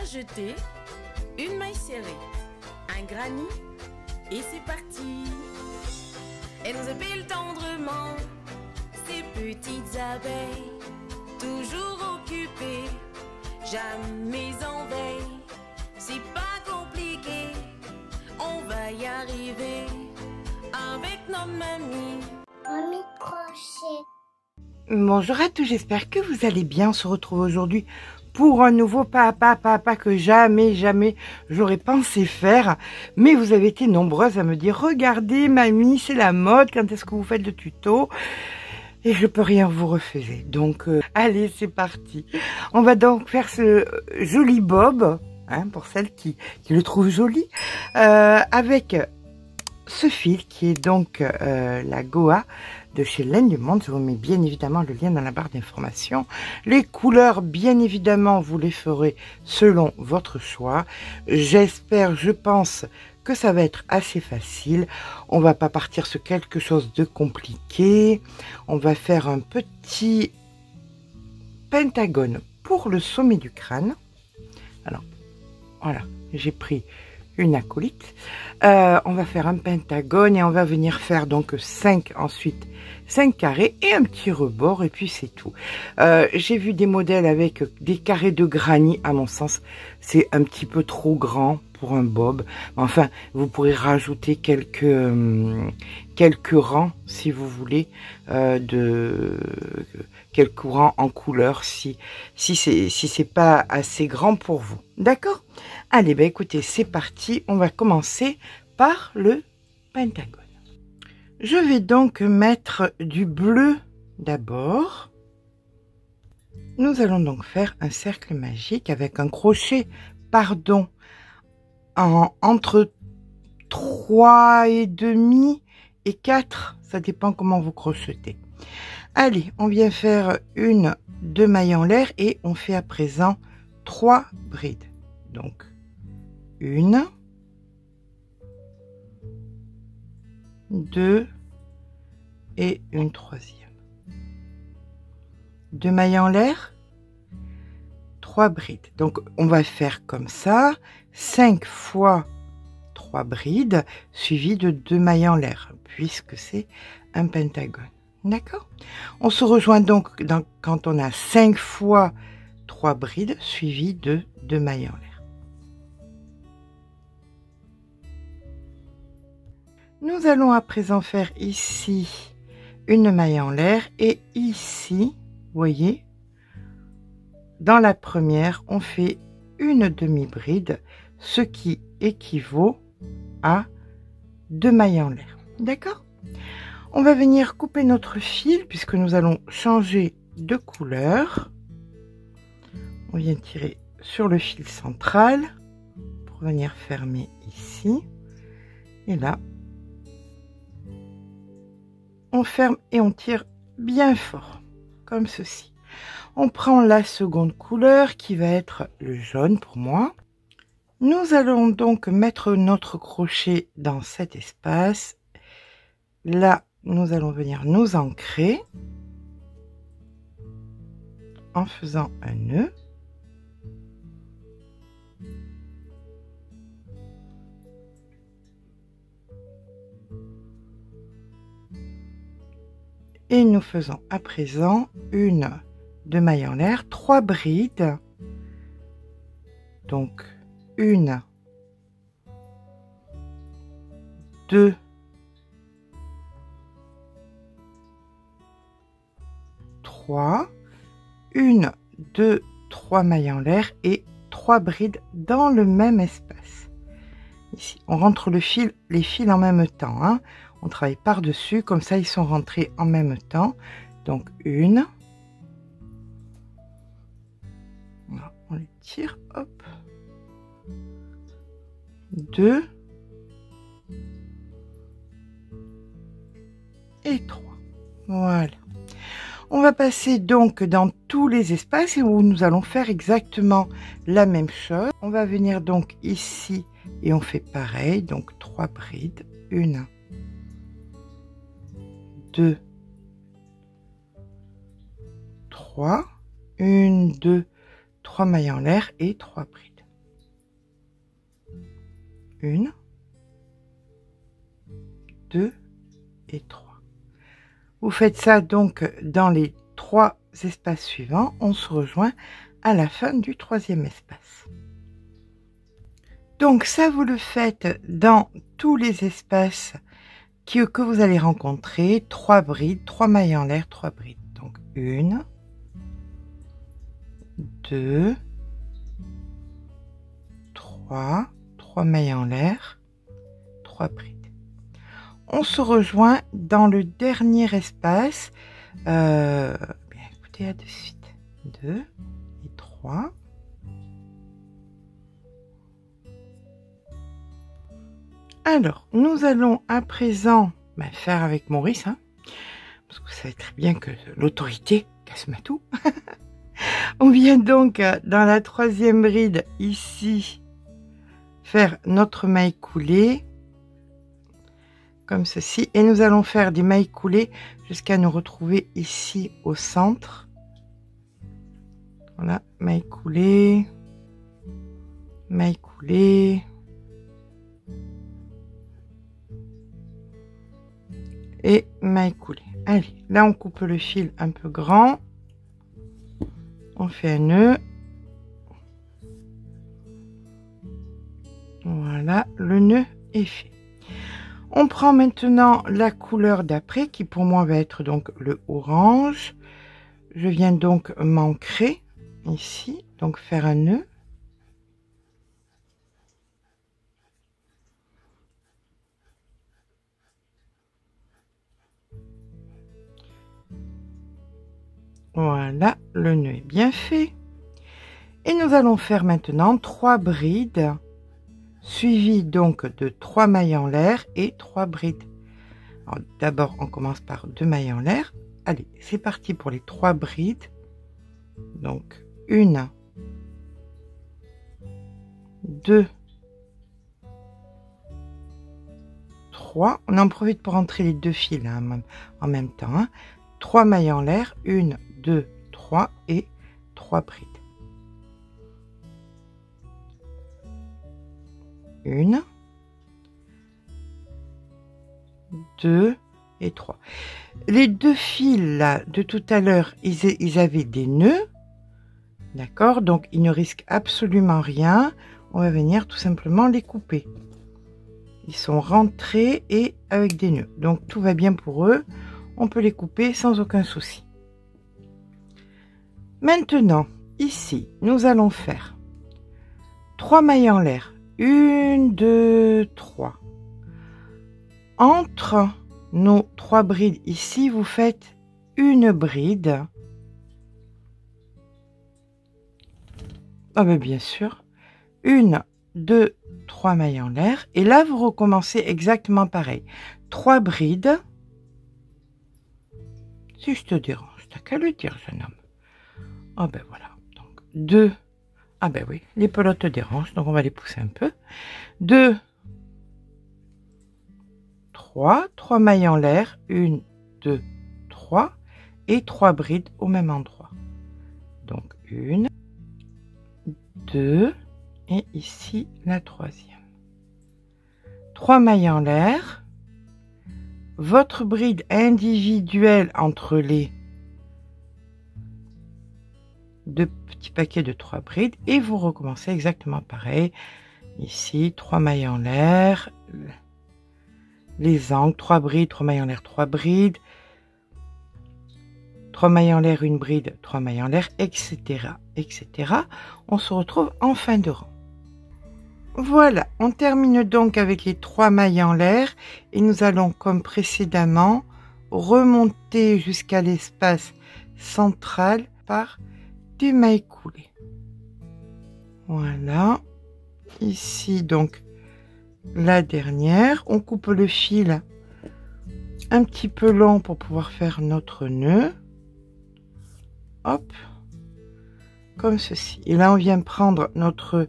Un jeté, une maille serrée, un granit, et c'est parti. Elle nous appelle tendrement, ces petites abeilles, toujours occupées, jamais en veille. C'est pas compliqué, on va y arriver, avec nos mamies. Mamie crochet. Bonjour à tous, j'espère que vous allez bien. On se retrouve aujourd'hui pour un nouveau papa que jamais j'aurais pensé faire. Mais vous avez été nombreuses à me dire, regardez mamie, c'est la mode, quand est-ce que vous faites le tuto? Et je peux rien vous refuser. Donc, allez, c'est parti. On va donc faire ce joli bob, hein, pour celles qui le trouvent joli, avec ce fil qui est donc la Goa de chez Laine du Monde. Je vous mets bien évidemment le lien dans la barre d'information. Les couleurs, bien évidemment, vous les ferez selon votre choix. J'espère, je pense que ça va être assez facile. On va pas partir sur quelque chose de compliqué. On va faire un petit pentagone pour le sommet du crâne. Alors, voilà, j'ai pris une acolyte. On va faire un pentagone et on va venir faire donc 5 ensuite 5 carrés et un petit rebord et puis c'est tout. J'ai vu des modèles avec des carrés de granit. À mon sens, c'est un petit peu trop grand pour un bob. Enfin, vous pourrez rajouter quelques rangs si vous voulez, quelques rangs en couleur si c'est pas assez grand pour vous. D'accord? Allez, ben écoutez, c'est parti. On va commencer par le pentagone. Je vais donc mettre du bleu d'abord. Nous allons donc faire un cercle magique avec un crochet, pardon, entre 3,5 et 4. Ça dépend comment vous crochetez. Allez, on vient faire 2 mailles en l'air et on fait à présent 3 brides. Donc, 1, 2 et une troisième. 2 mailles en l'air, 3 brides. Donc, on va faire comme ça, 5 fois 3 brides, suivi de 2 mailles en l'air, puisque c'est un pentagone. D'accord? On se rejoint donc quand on a 5 fois 3 brides, suivi de 2 mailles en l'air. Nous allons à présent faire ici une maille en l'air et ici, vous voyez, dans la première, on fait une demi-bride, ce qui équivaut à 2 mailles en l'air. D'accord? On va venir couper notre fil puisque nous allons changer de couleur. On vient tirer sur le fil central pour venir fermer ici. Et là, on ferme et on tire bien fort, comme ceci. On prend la seconde couleur qui va être le jaune pour moi. Nous allons donc mettre notre crochet dans cet espace. Là, nous allons venir nous ancrer en faisant un nœud. Et nous faisons à présent 2 mailles en l'air, 3 brides. Donc 1, 2, 3, 1, 2, 3 mailles en l'air et 3 brides dans le même espace. Ici, on rentre les fils en même temps, hein. On travaille par-dessus, comme ça ils sont rentrés en même temps. Donc 1, on les tire, hop, 2 et 3. Voilà. On va passer donc dans tous les espaces où nous allons faire exactement la même chose. On va venir donc ici et on fait pareil, donc 3 brides, 1, 2, 3, 1, 2, 3 mailles en l'air et 3 brides. 1, 2 et 3. Vous faites ça donc dans les 3 espaces suivants. On se rejoint à la fin du 3e espace. Donc ça, vous le faites dans tous les espaces que vous allez rencontrer. 3 brides, 3 mailles en l'air, 3 brides. Donc 1, 2, 3, 3 mailles en l'air, 3 brides. On se rejoint dans le dernier espace. Bien, écoutez, à de suite. 2 et 3. Alors, nous allons à présent faire avec Maurice, hein, parce que vous savez très bien que l'autorité casse ma tout. On vient donc dans la 3e bride ici faire notre maille coulée comme ceci, et nous allons faire des mailles coulées jusqu'à nous retrouver ici au centre. Voilà, maille coulée, maille coulée. Et maille coulée. Allez, là on coupe le fil un peu grand. On fait un nœud. Voilà, le nœud est fait. On prend maintenant la couleur d'après qui pour moi va être donc le orange. Je viens donc m'ancrer ici, donc faire un nœud. Voilà, le nœud est bien fait. Et nous allons faire maintenant 3 brides, suivies donc de 3 mailles en l'air et 3 brides. D'abord, on commence par 2 mailles en l'air. Allez, c'est parti pour les 3 brides. Donc, 1, 2, 3. On en profite pour entrer les 2 fils hein, en même temps. Hein. 3 mailles en l'air, 1, 2, 3 et 3 brides. 1, 2 et 3. Les 2 fils là de tout à l'heure, ils avaient des nœuds. D'accord, donc ils ne risquent absolument rien. On va venir tout simplement les couper. Ils sont rentrés et avec des nœuds. Donc tout va bien pour eux. On peut les couper sans aucun souci. Maintenant, ici, nous allons faire 3 mailles en l'air. 1, 2, 3. Entre nos 3 brides ici, vous faites une bride. Ah ben bien sûr. 1, 2, 3 mailles en l'air. Et là, vous recommencez exactement pareil. 3 brides. Si je te dérange, t'as qu'à le dire, jeune homme. Ah ben voilà. Donc 2. Ah ben oui, les pelotes dérangent, donc on va les pousser un peu. 2, 3, 3 mailles en l'air, 1, 2, 3, et 3 brides au même endroit. Donc 1, 2, et ici la 3e. 3 mailles en l'air. Votre bride individuelle entre les 2 petits paquets de 3 brides et vous recommencez exactement pareil. Ici, 3 mailles en l'air, les angles, 3 brides, 3 mailles en l'air, 3 brides, 3 mailles en l'air, 1 bride, 3 mailles en l'air, etc., etc. On se retrouve en fin de rang. Voilà, on termine donc avec les 3 mailles en l'air et nous allons, comme précédemment, remonter jusqu'à l'espace central par des mailles coulées. Voilà. Ici, donc, la dernière. On coupe le fil un petit peu long pour pouvoir faire notre nœud. Hop. Comme ceci. Et là, on vient prendre notre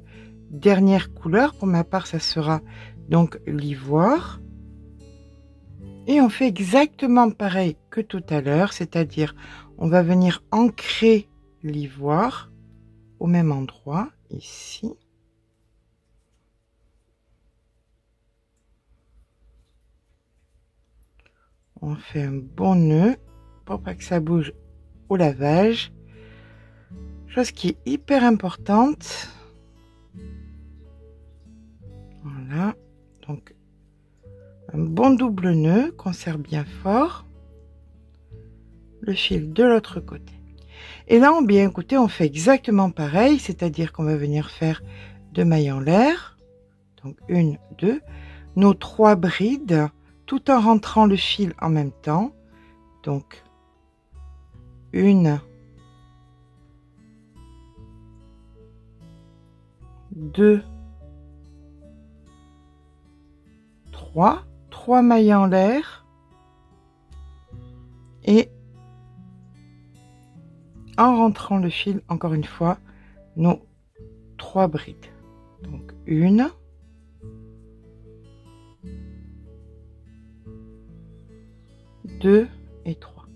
dernière couleur. Pour ma part, ça sera donc l'ivoire. Et on fait exactement pareil que tout à l'heure, c'est-à-dire on va venir ancrer l'ivoire au même endroit, ici. On fait un bon nœud pour pas que ça bouge au lavage. Chose qui est hyper importante. Voilà. Donc, un bon double nœud qu'on serre bien fort. Le fil de l'autre côté. Et là, bien écoutez, on fait exactement pareil, c'est-à-dire qu'on va venir faire 2 mailles en l'air. Donc 1, 2, nos 3 brides, tout en rentrant le fil en même temps. Donc 1, 2, 3, 3 mailles en l'air et en rentrant le fil, encore une fois, nos 3 brides. Donc 1, 2 et 3.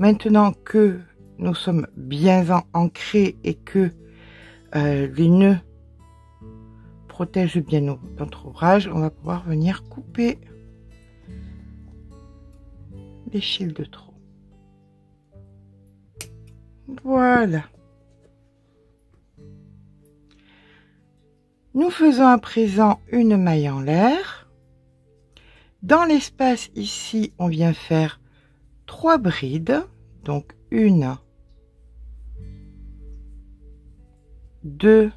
Maintenant que nous sommes bien ancrés et que les nœuds protègent bien notre ouvrage, on va pouvoir venir couper les fils de trop. Voilà. Nous faisons à présent une maille en l'air. Dans l'espace ici, on vient faire 3 brides. Donc 1, 2,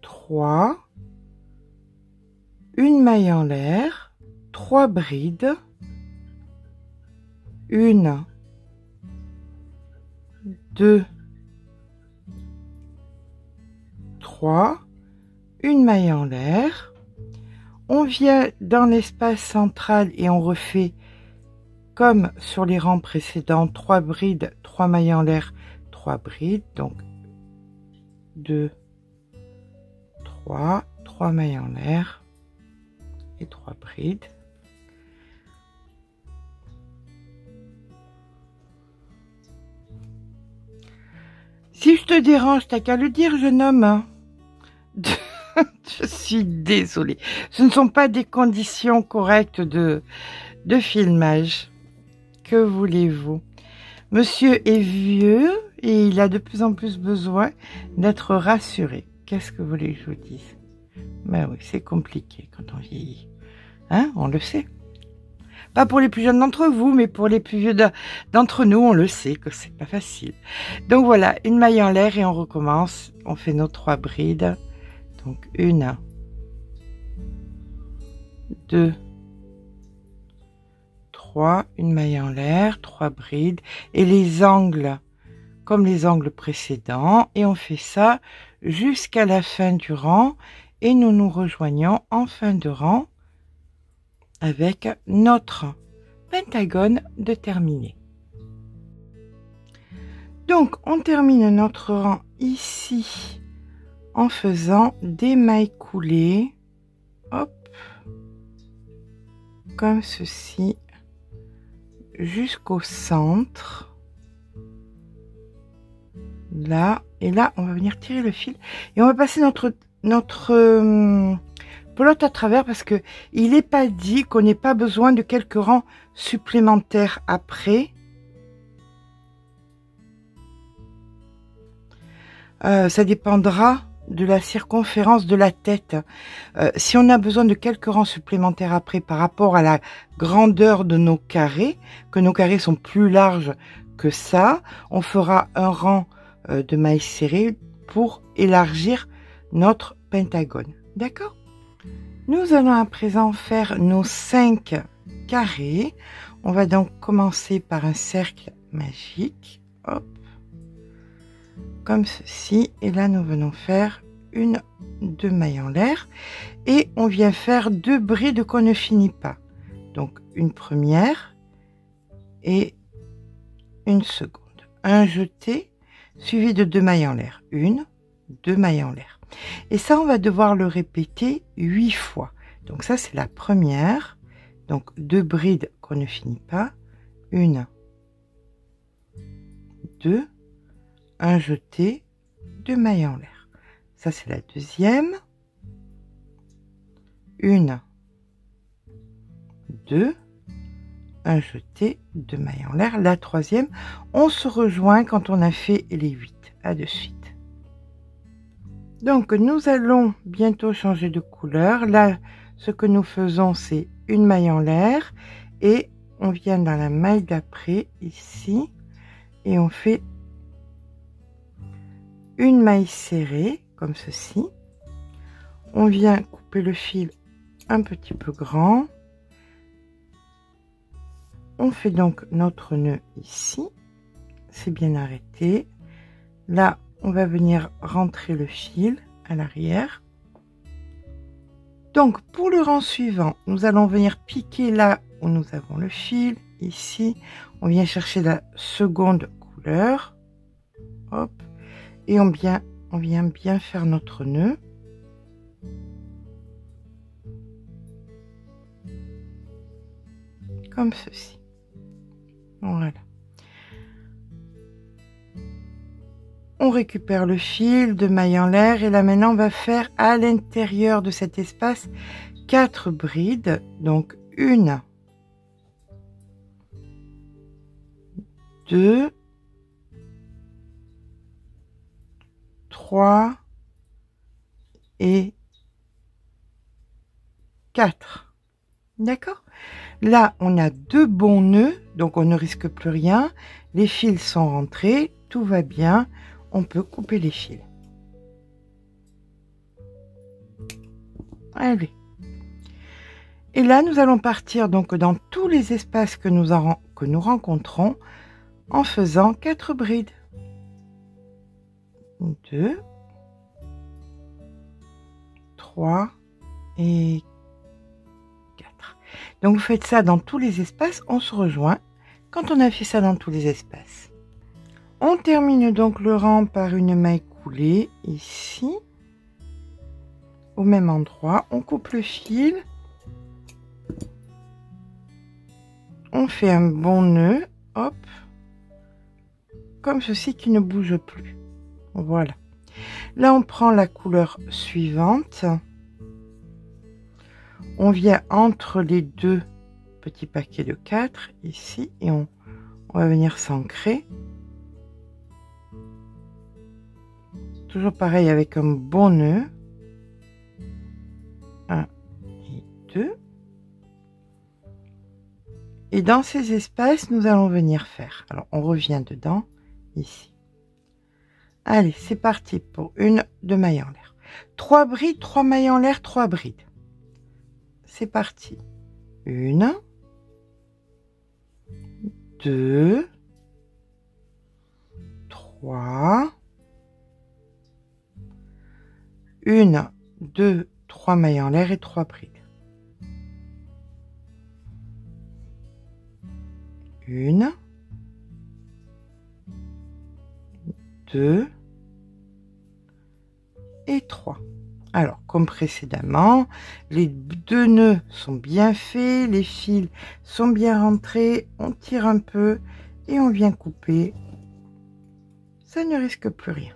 3, une maille en l'air, 3 brides, 1, 2, 3, une maille en l'air. On vient dans l'espace central et on refait comme sur les rangs précédents, 3 brides, 3 mailles en l'air, 3 brides. Donc 2, 3, 3 mailles en l'air et 3 brides. Si je te dérange, t'as qu'à le dire, jeune homme. Je suis désolée. Ce ne sont pas des conditions correctes de filmage. Que voulez-vous? Monsieur est vieux et il a de plus en plus besoin d'être rassuré. Qu'est-ce que vous voulez que je vous dise? Ben oui, c'est compliqué quand on vieillit. Hein, on le sait. Pas pour les plus jeunes d'entre vous, mais pour les plus vieux d'entre nous, on le sait que c'est pas facile. Donc voilà, une maille en l'air et on recommence. On fait nos 3 brides. Donc 1, 2, 3, une maille en l'air, 3 brides et les angles comme les angles précédents et on fait ça jusqu'à la fin du rang et nous nous rejoignons en fin de rang avec notre pentagone de terminé. Donc on termine notre rang ici en faisant des mailles coulées, hop, comme ceci, jusqu'au centre, là, et là, on va venir tirer le fil, et on va passer notre pelote à travers, parce que il n'est pas dit qu'on n'ait pas besoin de quelques rangs supplémentaires après. Ça dépendra de la circonférence de la tête. Si on a besoin de quelques rangs supplémentaires après par rapport à la grandeur de nos carrés, que nos carrés sont plus larges que ça, on fera un rang de mailles serrées pour élargir notre pentagone. D'accord? Nous allons à présent faire nos 5 carrés. On va donc commencer par un cercle magique. Hop. Comme ceci, et là nous venons faire 2 mailles en l'air et on vient faire 2 brides qu'on ne finit pas, donc une première et une seconde, un jeté suivi de 2 mailles en l'air, 2 mailles en l'air, et ça on va devoir le répéter 8 fois. Donc ça c'est la première, donc 2 brides qu'on ne finit pas, 1, 2, un jeté, 2 mailles en l'air. Ça c'est la deuxième, 1, 2, un jeté, 2 mailles en l'air, la troisième. On se rejoint quand on a fait les 8. À de suite. Donc nous allons bientôt changer de couleur. Là, ce que nous faisons, c'est une maille en l'air et on vient dans la maille d'après ici et on fait une maille serrée comme ceci. On vient couper le fil un petit peu grand. On fait donc notre nœud ici, c'est bien arrêté. Là, on va venir rentrer le fil à l'arrière. Donc, pour le rang suivant, nous allons venir piquer là où nous avons le fil. Ici, on vient chercher la seconde couleur. Hop. Et on vient bien faire notre nœud. Comme ceci. Voilà. On récupère le fil de maille en l'air et là maintenant on va faire à l'intérieur de cet espace 4 brides. Donc 1, 2, 3 et 4. D'accord? Là, on a 2 bons nœuds, donc on ne risque plus rien. Les fils sont rentrés, tout va bien. On peut couper les fils. Allez. Et là, nous allons partir donc dans tous les espaces que nous rencontrons en faisant 4 brides. 2, 3 et 4. Donc vous faites ça dans tous les espaces, on se rejoint quand on a fait ça dans tous les espaces. On termine donc le rang par une maille coulée ici, au même endroit. On coupe le fil, on fait un bon nœud, hop, comme ceci qui ne bouge plus. Voilà. Là, on prend la couleur suivante. On vient entre les deux petits paquets de 4 ici et on va venir s'ancrer. Toujours pareil avec un bon nœud. 1 et 2. Et dans ces espaces, nous allons venir faire. Alors, on revient dedans, ici. Allez, c'est parti pour une de mailles en l'air. 3 brides, 3 mailles en l'air, 3 brides. C'est parti. 1, 2, 3, 1, 2, 3 mailles en l'air et 3 brides. 1, 2 et 3. Alors, comme précédemment, les 2 nœuds sont bien faits, les fils sont bien rentrés, on tire un peu et on vient couper. Ça ne risque plus rien.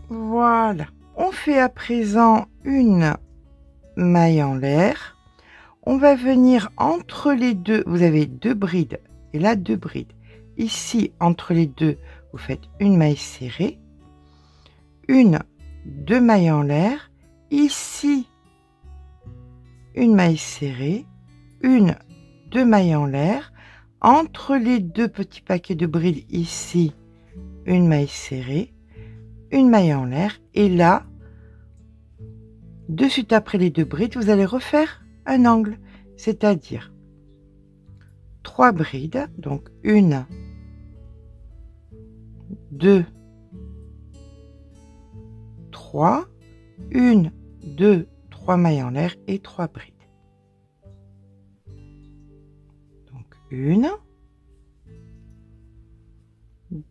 Voilà. On fait à présent une maille en l'air. On va venir entre les deux. Vous avez 2 brides et là 2 brides. Ici, entre les deux, vous faites une maille serrée. 2 mailles en l'air. Ici, une maille serrée. 2 mailles en l'air. Entre les 2 petits paquets de brides, ici, une maille serrée. Une maille en l'air et là, de suite après les 2 brides, vous allez refaire un angle, c'est-à-dire 3 brides, donc 1, 2, 3, 1, 2, 3 mailles en l'air et 3 brides. Donc 1,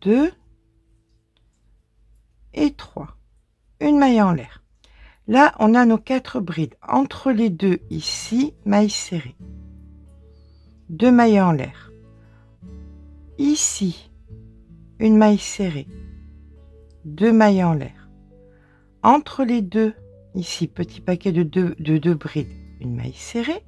2 et 3. Une maille en l'air. Là, on a nos 4 brides. Entre les deux, ici, maille serrée. 2 mailles en l'air. Ici, une maille serrée. 2 mailles en l'air. Entre les deux, ici, petit paquet de 2 brides. Une maille serrée.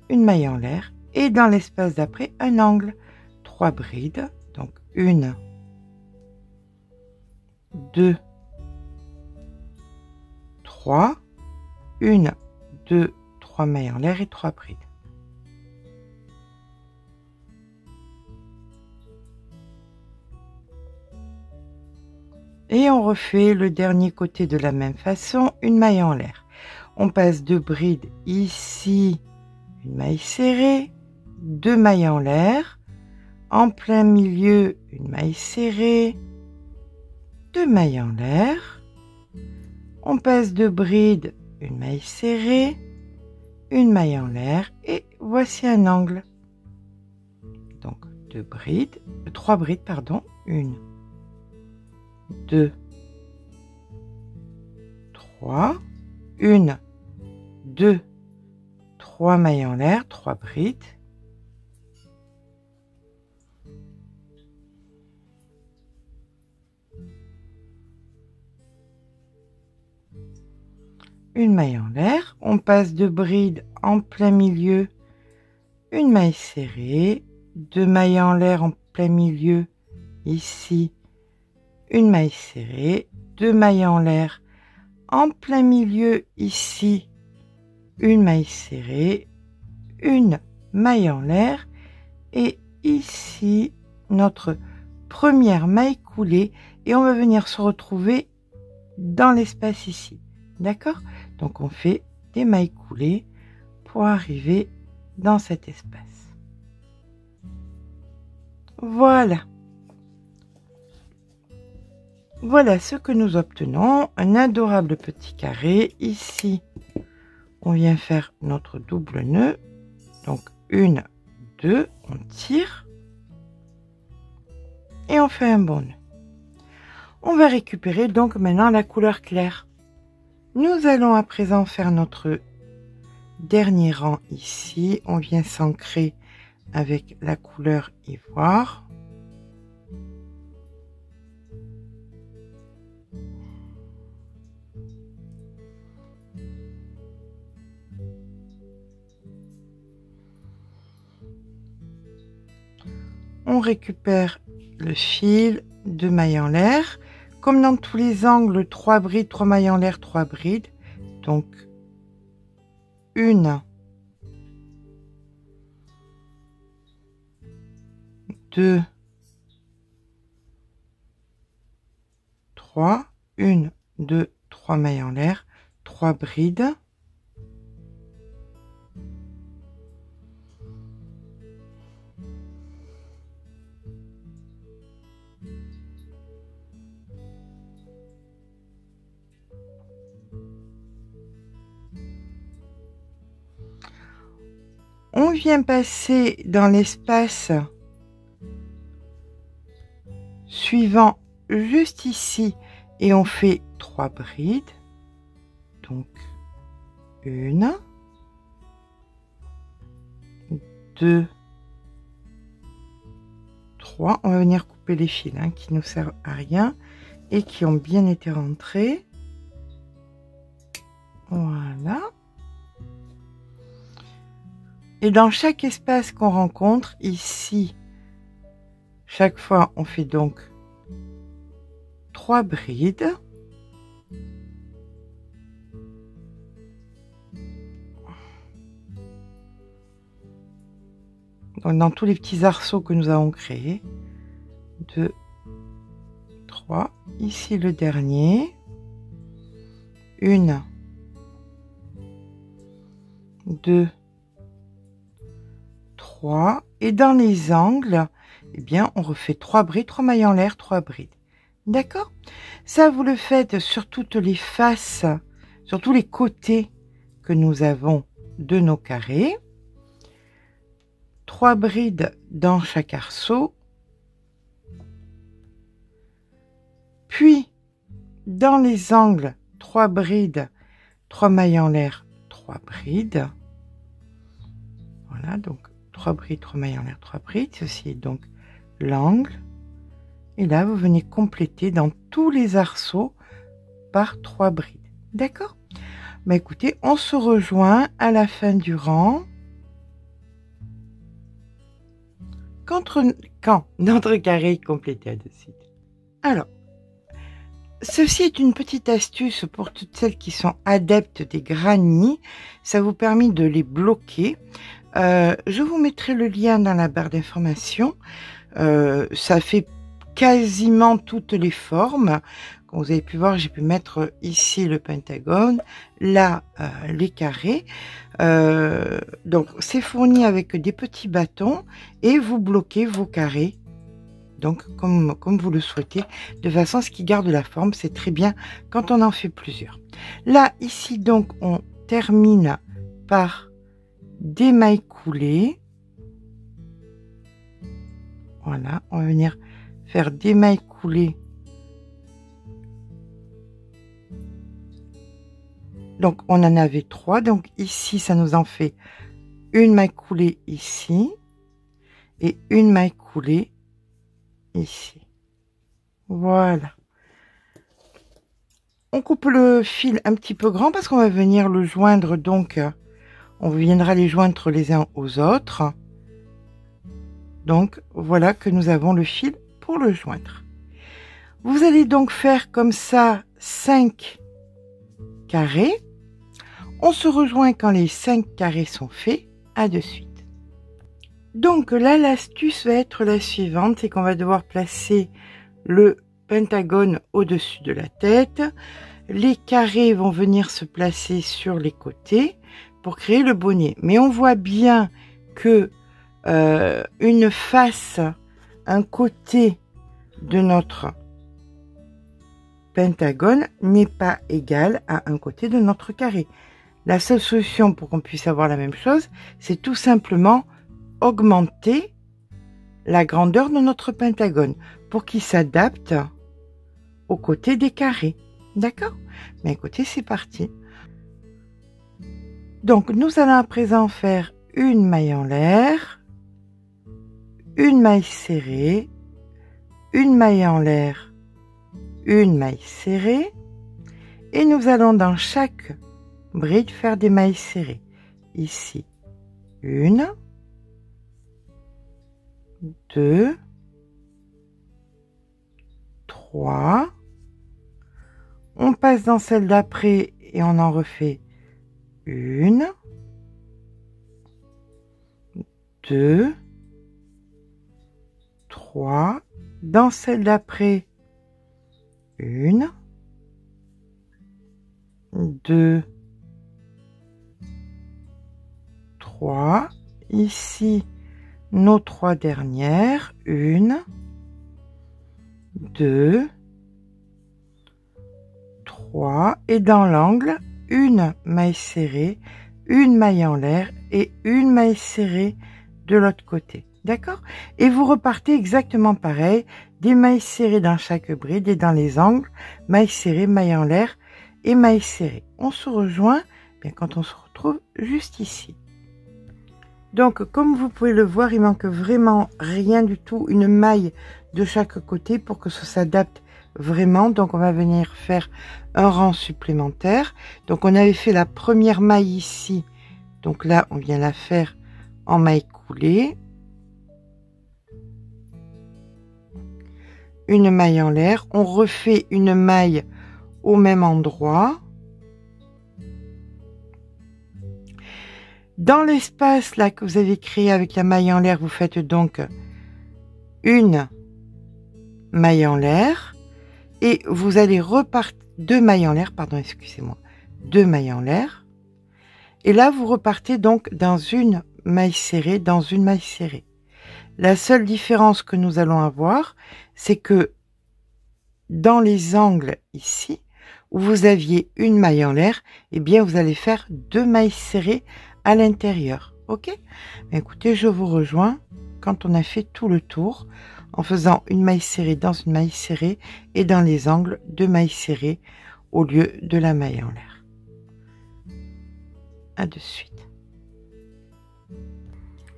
une maille en l'air et dans l'espace d'après un angle. 3 brides, donc 1, 2, 3, 1, 2, 3 mailles en l'air et 3 brides. Et on refait le dernier côté de la même façon, une maille en l'air. On passe 2 brides ici, une maille serrée, 2 mailles en l'air, en plein milieu, une maille serrée, 2 mailles en l'air, on passe 2 brides, une maille serrée, une maille en l'air et voici un angle. Donc 3 brides, pardon, 1, 2, 3, 1, 2, 3 mailles en l'air, 3 brides. Une maille en l'air, on passe 2 brides en plein milieu, une maille serrée, 2 mailles en l'air en plein milieu, ici, une maille serrée, 2 mailles en l'air en plein milieu, ici, une maille serrée, une maille en l'air et ici notre première maille coulée et on va venir se retrouver dans l'espace ici. D'accord? Donc on fait des mailles coulées pour arriver dans cet espace. Voilà. Voilà ce que nous obtenons, un adorable petit carré. Ici, on vient faire notre double nœud. Donc 1, 2, on tire et on fait un bon nœud. On va récupérer donc maintenant la couleur claire. Nous allons à présent faire notre dernier rang ici. On vient s'ancrer avec la couleur ivoire. On récupère le fil, 2 mailles en l'air. Comme dans tous les angles, 3 brides, 3 mailles en l'air, 3 brides. Donc, 1, 2, 3, 1, 2, 3 mailles en l'air, 3 brides. On vient passer dans l'espace suivant juste ici et on fait 3 brides. Donc 1, 2, 3. On va venir couper les fils qui ne nous servent à rien et qui ont bien été rentrés. Voilà. Et dans chaque espace qu'on rencontre, ici, chaque fois, on fait donc 3 brides. Donc, dans tous les petits arceaux que nous avons créés. 2, 3. Ici, le dernier. 1, 2, 3. Et dans les angles, eh bien, on refait 3 brides, 3 mailles en l'air, 3 brides. D'accord? Ça, vous le faites sur toutes les faces, sur tous les côtés que nous avons de nos carrés. 3 brides dans chaque arceau. Puis, dans les angles, 3 brides, 3 mailles en l'air, 3 brides. Voilà, donc 3 brides, 3 mailles en l'air, 3 brides. Ceci est donc l'angle. Et là, vous venez compléter dans tous les arceaux par 3 brides. D'accord? Bah écoutez, on se rejoint à la fin du rang. quand notre carré est complété à de suite. Alors, ceci est une petite astuce pour toutes celles qui sont adeptes des granny. Ça vous permet de les bloquer. Je vous mettrai le lien dans la barre d'information. Ça fait quasiment toutes les formes. Comme vous avez pu voir, j'ai pu mettre ici le pentagone, là les carrés. Donc c'est fourni avec des petits bâtons et vous bloquez vos carrés. Donc comme vous le souhaitez, de façon à ce qu'ils gardent la forme. C'est très bien quand on en fait plusieurs. Là, ici, donc, on termine par des mailles coulées. Voilà, on va venir faire des mailles coulées. Donc, on en avait 3. Donc, ici, ça nous en fait une maille coulée ici et une maille coulée ici. Voilà. On coupe le fil un petit peu grand parce qu'on va venir le joindre. Donc, on viendra les joindre les uns aux autres. Donc, voilà que nous avons le fil pour le joindre. Vous allez donc faire comme ça 5 carrés. On se rejoint quand les 5 carrés sont faits. À de suite. Donc là, l'astuce va être la suivante, c'est qu'on va devoir placer le pentagone au-dessus de la tête. Les carrés vont venir se placer sur les côtés pour créer le bonnet. Mais on voit bien que une face, un côté de notre pentagone n'est pas égal à un côté de notre carré. La seule solution pour qu'on puisse avoir la même chose, c'est tout simplement augmenter la grandeur de notre pentagone pour qu'il s'adapte aux côtés des carrés. D'accord? Mais écoutez, c'est parti. Donc, nous allons à présent faire une maille en l'air, une maille serrée, une maille en l'air, une maille serrée, et nous allons dans chaque bride faire des mailles serrées. Ici, une, 2, 3. On passe dans celle d'après et on en refait une, 2, 3. Dans celle d'après, une, 2, 3. Ici, nos 3 dernières, 1, 2, 3, et dans l'angle, une maille serrée, une maille en l'air et une maille serrée de l'autre côté. D'accord? Et vous repartez exactement pareil, des mailles serrées dans chaque bride et dans les angles, maille serrée, maille en l'air et maille serrée. On se rejoint bien quand on se retrouve juste ici. Donc, comme vous pouvez le voir, il manque vraiment rien du tout, une maille de chaque côté pour que ça s'adapte vraiment. Donc, on va venir faire un rang supplémentaire. Donc, on avait fait la première maille ici. Donc là, on vient la faire en maille coulée. Une maille en l'air. On refait une maille au même endroit. Dans l'espace là que vous avez créé avec la maille en l'air, vous faites donc une maille en l'air et vous allez repartir 2 mailles en l'air, pardon, excusez-moi, 2 mailles en l'air. Et là, vous repartez donc dans une maille serrée, dans une maille serrée. La seule différence que nous allons avoir, c'est que dans les angles ici, où vous aviez une maille en l'air, eh bien, vous allez faire 2 mailles serrées à l'intérieur. Ok? Mais écoutez, je vous rejoins quand on a fait tout le tour en faisant une maille serrée dans une maille serrée et dans les angles 2 mailles serrées au lieu de la maille en l'air. À de suite.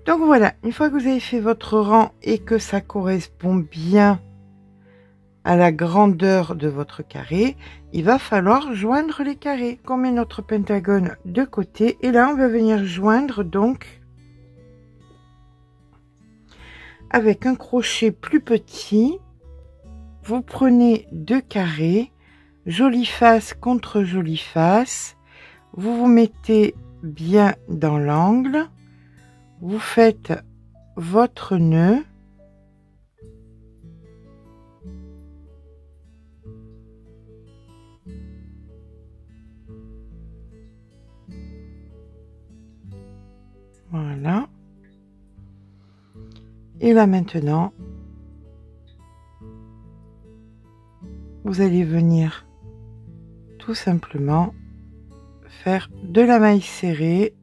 Donc voilà, une fois que vous avez fait votre rang et que ça correspond bien à la grandeur de votre carré, il va falloir joindre les carrés. On met notre pentagone de côté et là on va venir joindre donc avec un crochet plus petit, vous prenez 2 carrés, jolie face contre jolie face, vous vous mettez bien dans l'angle, vous faites votre nœud, voilà, et là maintenant vous allez venir tout simplement faire de la maille serrée.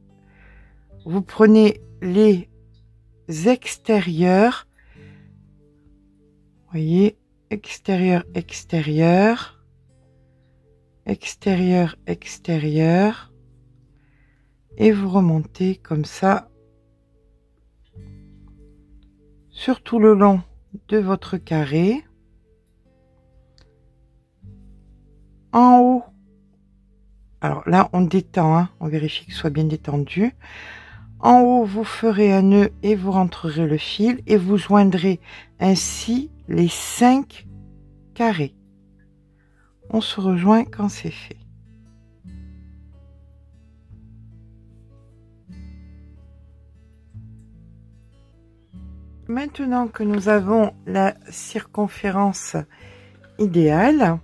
Vous prenez les extérieurs, voyez, extérieur, extérieur, extérieur, extérieur, et vous remontez comme ça sur tout le long de votre carré. En haut, alors là on détend, hein, on vérifie qu'il soit bien détendu. En haut, vous ferez un nœud et vous rentrerez le fil et vous joindrez ainsi les 5 carrés. On se rejoint quand c'est fait. Maintenant que nous avons la circonférence idéale,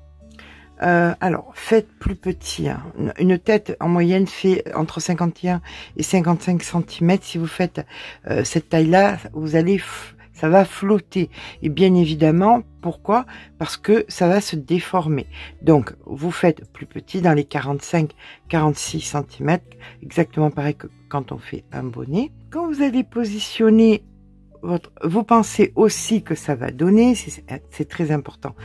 alors faites plus petit, hein. Une tête en moyenne fait entre 51 et 55 cm. Si vous faites cette taille là, vous allez, ça va flotter, et bien évidemment, pourquoi? Parce que ça va se déformer. Donc vous faites plus petit, dans les 45-46 cm, exactement pareil que quand on fait un bonnet. Quand vous allez positionner votre, vous pensez aussi que ça va donner, c'est très important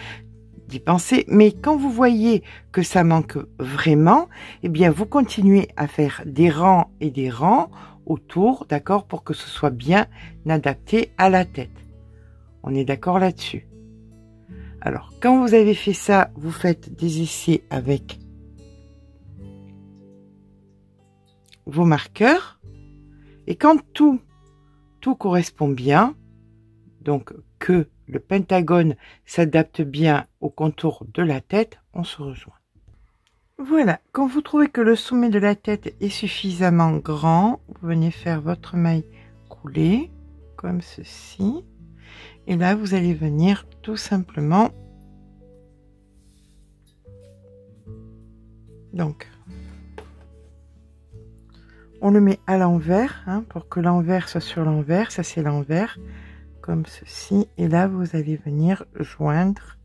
d'y penser, mais quand vous voyez que ça manque vraiment, eh bien vous continuez à faire des rangs et des rangs autour, d'accord, pour que ce soit bien adapté à la tête. On est d'accord là-dessus. Alors quand vous avez fait ça, vous faites des essais avec vos marqueurs, et quand tout correspond bien, donc que le pentagone s'adapte bien au contour de la tête, on se rejoint. Voilà, quand vous trouvez que le sommet de la tête est suffisamment grand, vous venez faire votre maille coulée, comme ceci. Et là, vous allez venir tout simplement, donc, on le met à l'envers, hein, pour que l'envers soit sur l'envers, ça c'est l'envers, comme ceci, et là vous allez venir joindre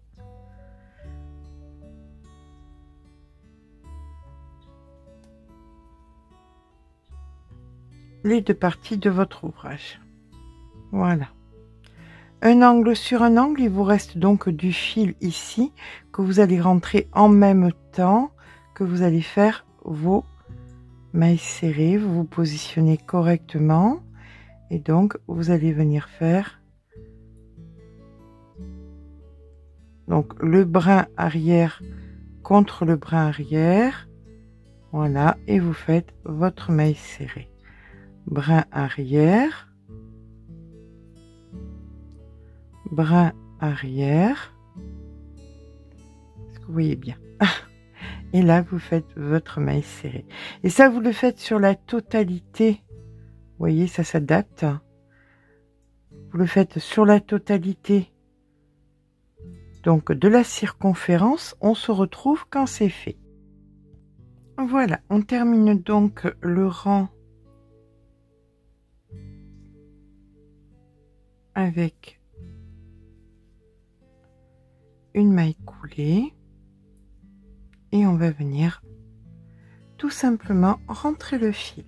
les 2 parties de votre ouvrage. Voilà, un angle sur un angle. Il vous reste donc du fil ici que vous allez rentrer en même temps que vous allez faire vos mailles serrées. Vous vous positionnez correctement et donc vous allez venir faire donc le brin arrière contre le brin arrière, voilà, et vous faites votre maille serrée, brin arrière, brin arrière, est-ce que vous voyez bien? Et là vous faites votre maille serrée, et ça vous le faites sur la totalité, vous voyez, ça s'adapte, vous le faites sur la totalité donc de la circonférence. On se retrouve quand c'est fait. Voilà, on termine donc le rang avec une maille coulée et on va venir tout simplement rentrer le fil.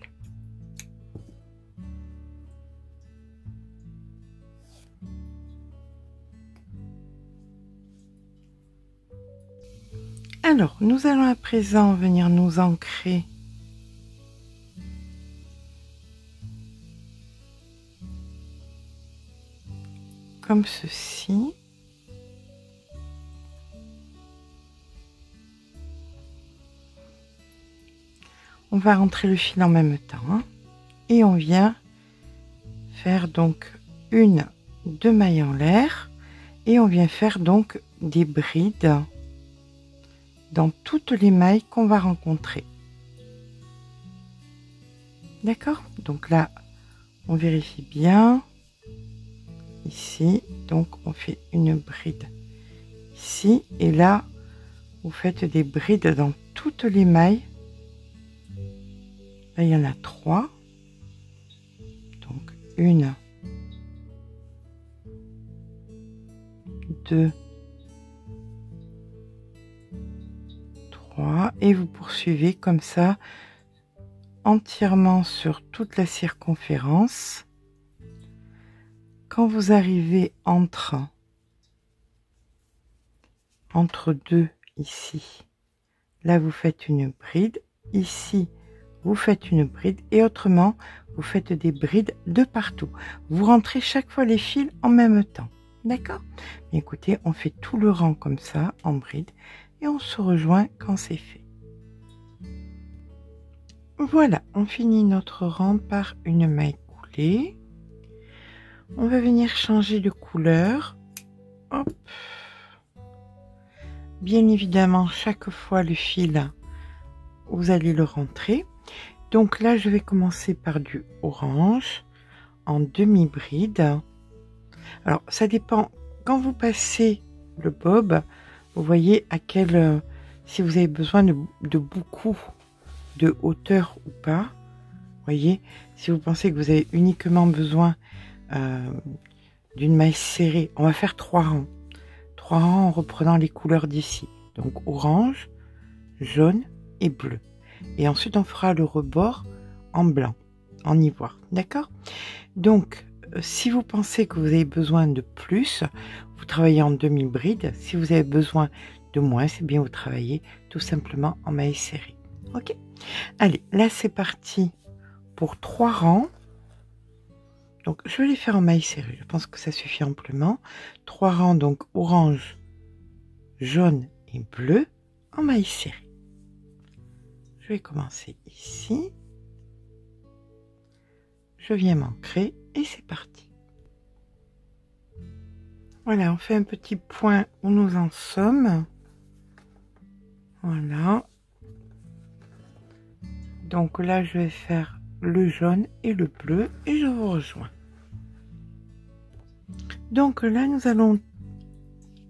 Alors, nous allons à présent venir nous ancrer comme ceci. On va rentrer le fil en même temps, hein, et on vient faire donc une 2 mailles en l'air et on vient faire donc des brides dans toutes les mailles qu'on va rencontrer. D'accord? Donc là, on vérifie bien. Ici, donc on fait une bride ici et là, vous faites des brides dans toutes les mailles. Là, il y en a 3. Donc 1, 2, 3 et vous poursuivez comme ça entièrement sur toute la circonférence. Quand vous arrivez entre 2 ici, là vous faites une bride, ici vous faites une bride et autrement vous faites des brides de partout. Vous rentrez chaque fois les fils en même temps, d'accord? Écoutez, on fait tout le rang comme ça en bride et on se rejoint quand c'est fait. Voilà, on finit notre rang par une maille coulée. On va venir changer de couleur. Hop. Bien évidemment, chaque fois le fil, vous allez le rentrer. Donc là, je vais commencer par du orange en demi-bride. Alors, ça dépend. Quand vous passez le bob, vous voyez à quel... si vous avez besoin de beaucoup de hauteur ou pas. Vous voyez, si vous pensez que vous avez uniquement besoin d'une maille serrée, on va faire 3 rangs. 3 rangs en reprenant les couleurs d'ici. Donc orange, jaune et bleu. Et ensuite on fera le rebord en blanc, en ivoire. D'accord? Donc si vous pensez que vous avez besoin de plus, vous travaillez en demi-bride. Si vous avez besoin de moins, c'est bien vous travaillez tout simplement en maille serrée. Ok? Allez, là c'est parti pour 3 rangs. Donc je vais les faire en maille serrée, je pense que ça suffit amplement. 3 rangs, donc orange, jaune et bleu en maille serrée. Je vais commencer ici. Je viens m'ancrer et c'est parti. Voilà, on fait un petit point où nous en sommes. Voilà. Donc là, je vais faire le jaune et le bleu et je vous rejoins. Donc là, nous allons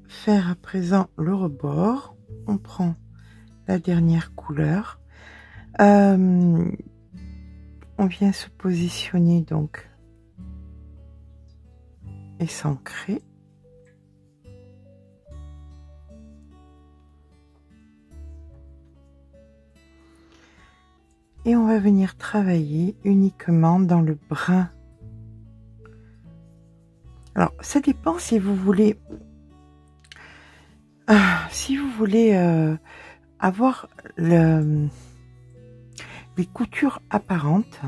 faire à présent le rebord. On prend la dernière couleur. On vient se positionner donc et s'ancrer. Et on va venir travailler uniquement dans le brun. Alors, ça dépend si vous voulez... avoir les coutures apparentes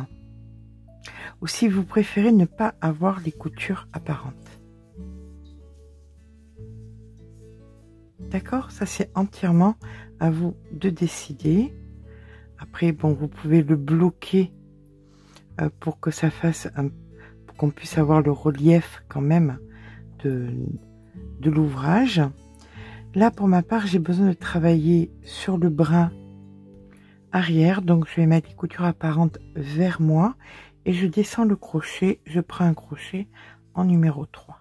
ou si vous préférez ne pas avoir les coutures apparentes. D'accord? Ça, c'est entièrement à vous de décider. Après, bon, vous pouvez le bloquer pour que ça fasse pour qu'on puisse avoir le relief quand même de l'ouvrage. Là, pour ma part, j'ai besoin de travailler sur le brin arrière. Donc, je vais mettre les coutures apparentes vers moi et je descends le crochet. Je prends un crochet en numéro 3.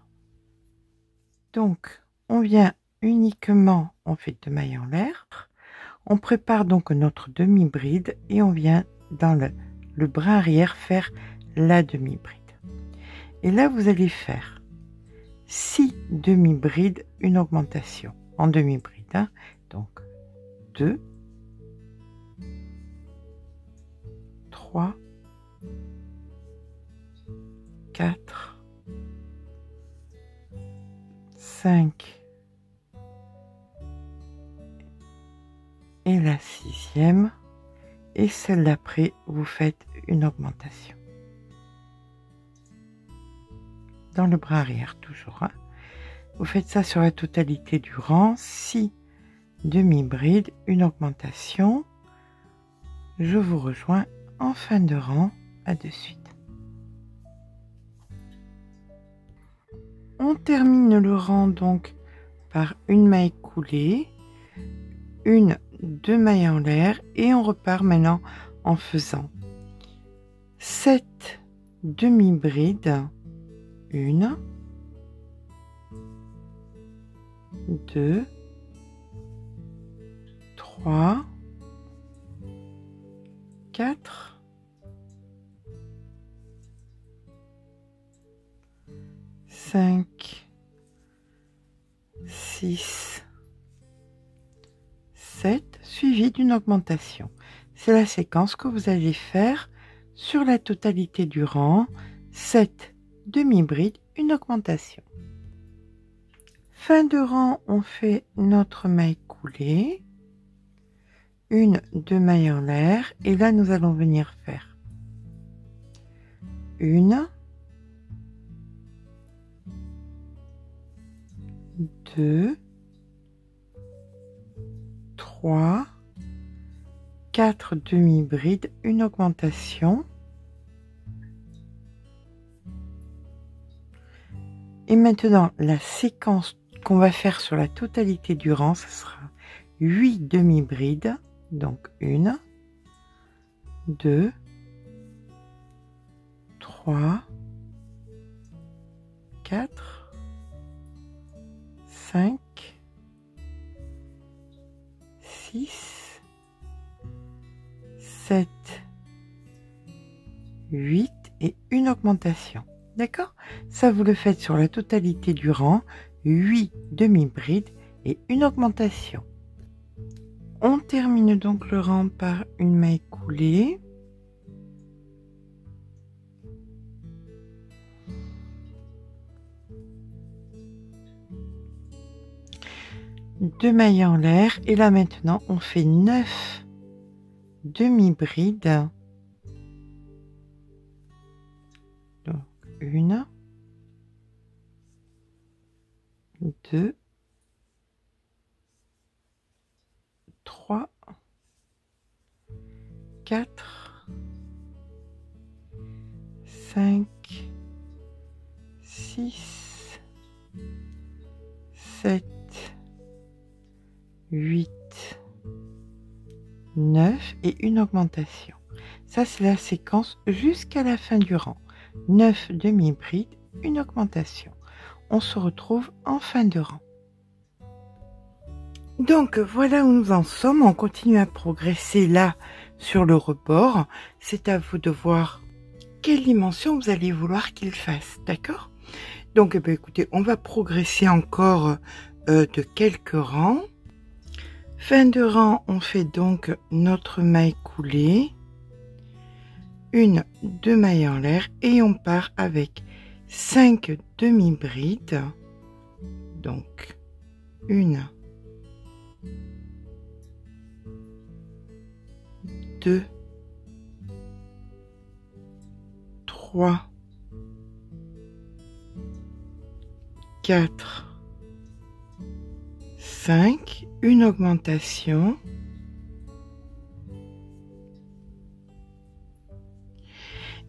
Donc, on vient uniquement, on fait 2 mailles en l'air. On prépare donc notre demi-bride et on vient dans le brin arrière faire la demi-bride. Et là, vous allez faire 6 demi-brides, une augmentation en demi-bride. Hein. Donc 2, 3, 4, 5 et la 6e. Et celle d'après, vous faites une augmentation. Dans le bras arrière, toujours. Hein. Vous faites ça sur la totalité du rang. 6 demi-brides, une augmentation. Je vous rejoins en fin de rang. À de suite. On termine le rang donc par une maille coulée, une, 2 mailles en l'air et on repart maintenant en faisant 7 demi-brides, 1, 2, 3, 4, 5, 6, 7, suivi d'une augmentation. C'est la séquence que vous allez faire sur la totalité du rang. 7 demi-brides, une augmentation. Fin de rang, on fait notre maille coulée, une, 2 mailles en l'air et là nous allons venir faire une, 2, 3, 4 demi-brides, une augmentation. Et maintenant, la séquence qu'on va faire sur la totalité du rang, ce sera 8 demi-brides. Donc 1, 2, 3, 4, 5, 6, 7, 8 et une augmentation. D'accord? Ça, vous le faites sur la totalité du rang, 8 demi-brides et une augmentation. On termine donc le rang par une maille coulée. Deux mailles en l'air et là maintenant on fait 9 demi-brides. Donc 1, 2, 3, 4, 5, 6, 7, 8, 9 et une augmentation. Ça, c'est la séquence jusqu'à la fin du rang. 9 demi-brides, une augmentation. On se retrouve en fin de rang. Donc voilà où nous en sommes. On continue à progresser là sur le rebord. C'est à vous de voir quelle dimension vous allez vouloir qu'il fasse. D'accord? Donc écoutez, on va progresser encore de quelques rangs. Fin de rang, on fait donc notre maille coulée, une, 2 mailles en l'air et on part avec 5 demi-brides, donc une, 2, 3, 4, 5, une augmentation.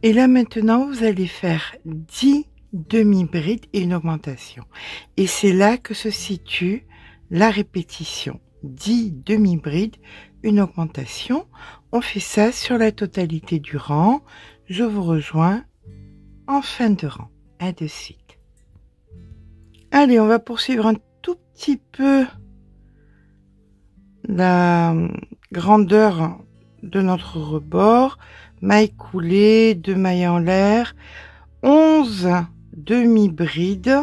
Et là maintenant, vous allez faire 10 demi-brides et une augmentation. Et c'est là que se situe la répétition. 10 demi-brides, une augmentation. On fait ça sur la totalité du rang. Je vous rejoins en fin de rang. À de suite. Allez, on va poursuivre un tout petit peu la grandeur de notre rebord. Maille coulée, 2 mailles en l'air, 11 demi-brides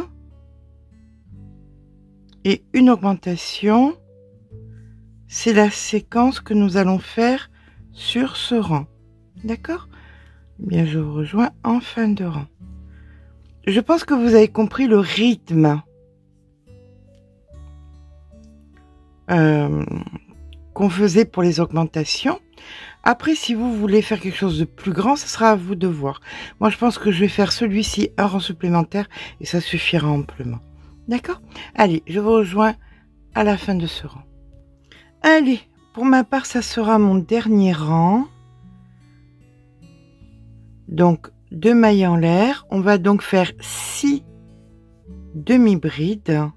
et une augmentation. C'est la séquence que nous allons faire sur ce rang. D'accord? Bien, je vous rejoins en fin de rang. Je pense que vous avez compris le rythme qu'on faisait pour les augmentations. Après, si vous voulez faire quelque chose de plus grand, ce sera à vous de voir. Moi, je pense que je vais faire celui-ci un rang supplémentaire et ça suffira amplement. D'accord? Allez, je vous rejoins à la fin de ce rang. Allez, pour ma part, ça sera mon dernier rang. Donc, 2 mailles en l'air. On va donc faire 6 demi-bride.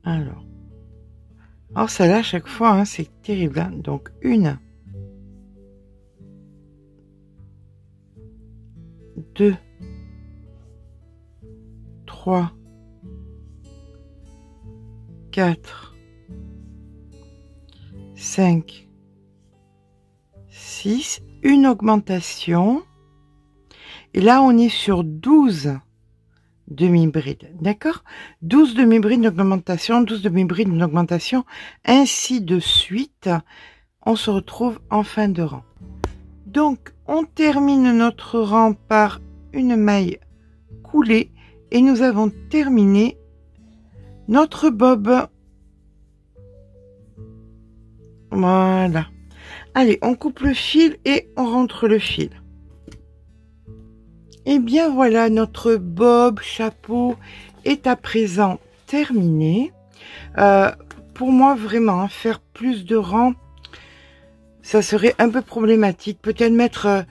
Alors ça là, à chaque fois, hein, c'est terrible. Hein. Donc, 1, 2, 3, 4, 5, 6, une augmentation. Et là, on est sur 12 demi-brides, d'accord? 12 demi-brides d'augmentation, 12 demi-brides d'augmentation, ainsi de suite. On se retrouve en fin de rang. Donc, on termine notre rang par une maille coulée et nous avons terminé notre bob. Voilà. Allez, on coupe le fil et on rentre le fil. Et bien voilà, notre bob chapeau est à présent terminé. Pour moi, vraiment, faire plus de rangs, ça serait un peu problématique. Peut-être mettre,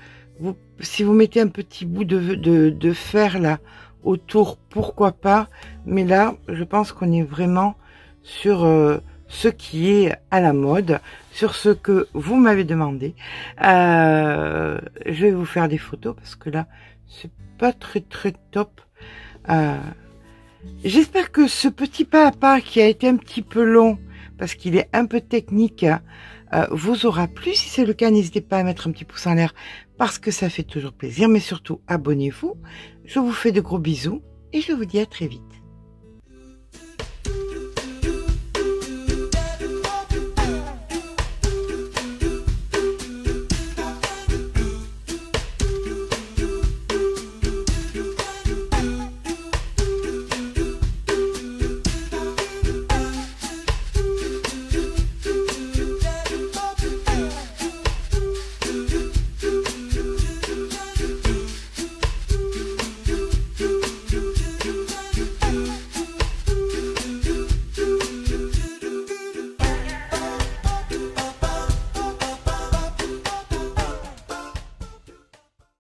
si vous mettez un petit bout de fer là autour, pourquoi pas. Mais là, je pense qu'on est vraiment sur ce qui est à la mode, sur ce que vous m'avez demandé. Je vais vous faire des photos parce que là, c'est pas très top. J'espère que ce petit pas à pas qui a été un petit peu long parce qu'il est un peu technique vous aura plu. Si c'est le cas, n'hésitez pas à mettre un petit pouce en l'air parce que ça fait toujours plaisir, mais surtout abonnez-vous. Je vous fais de gros bisous et je vous dis à très vite.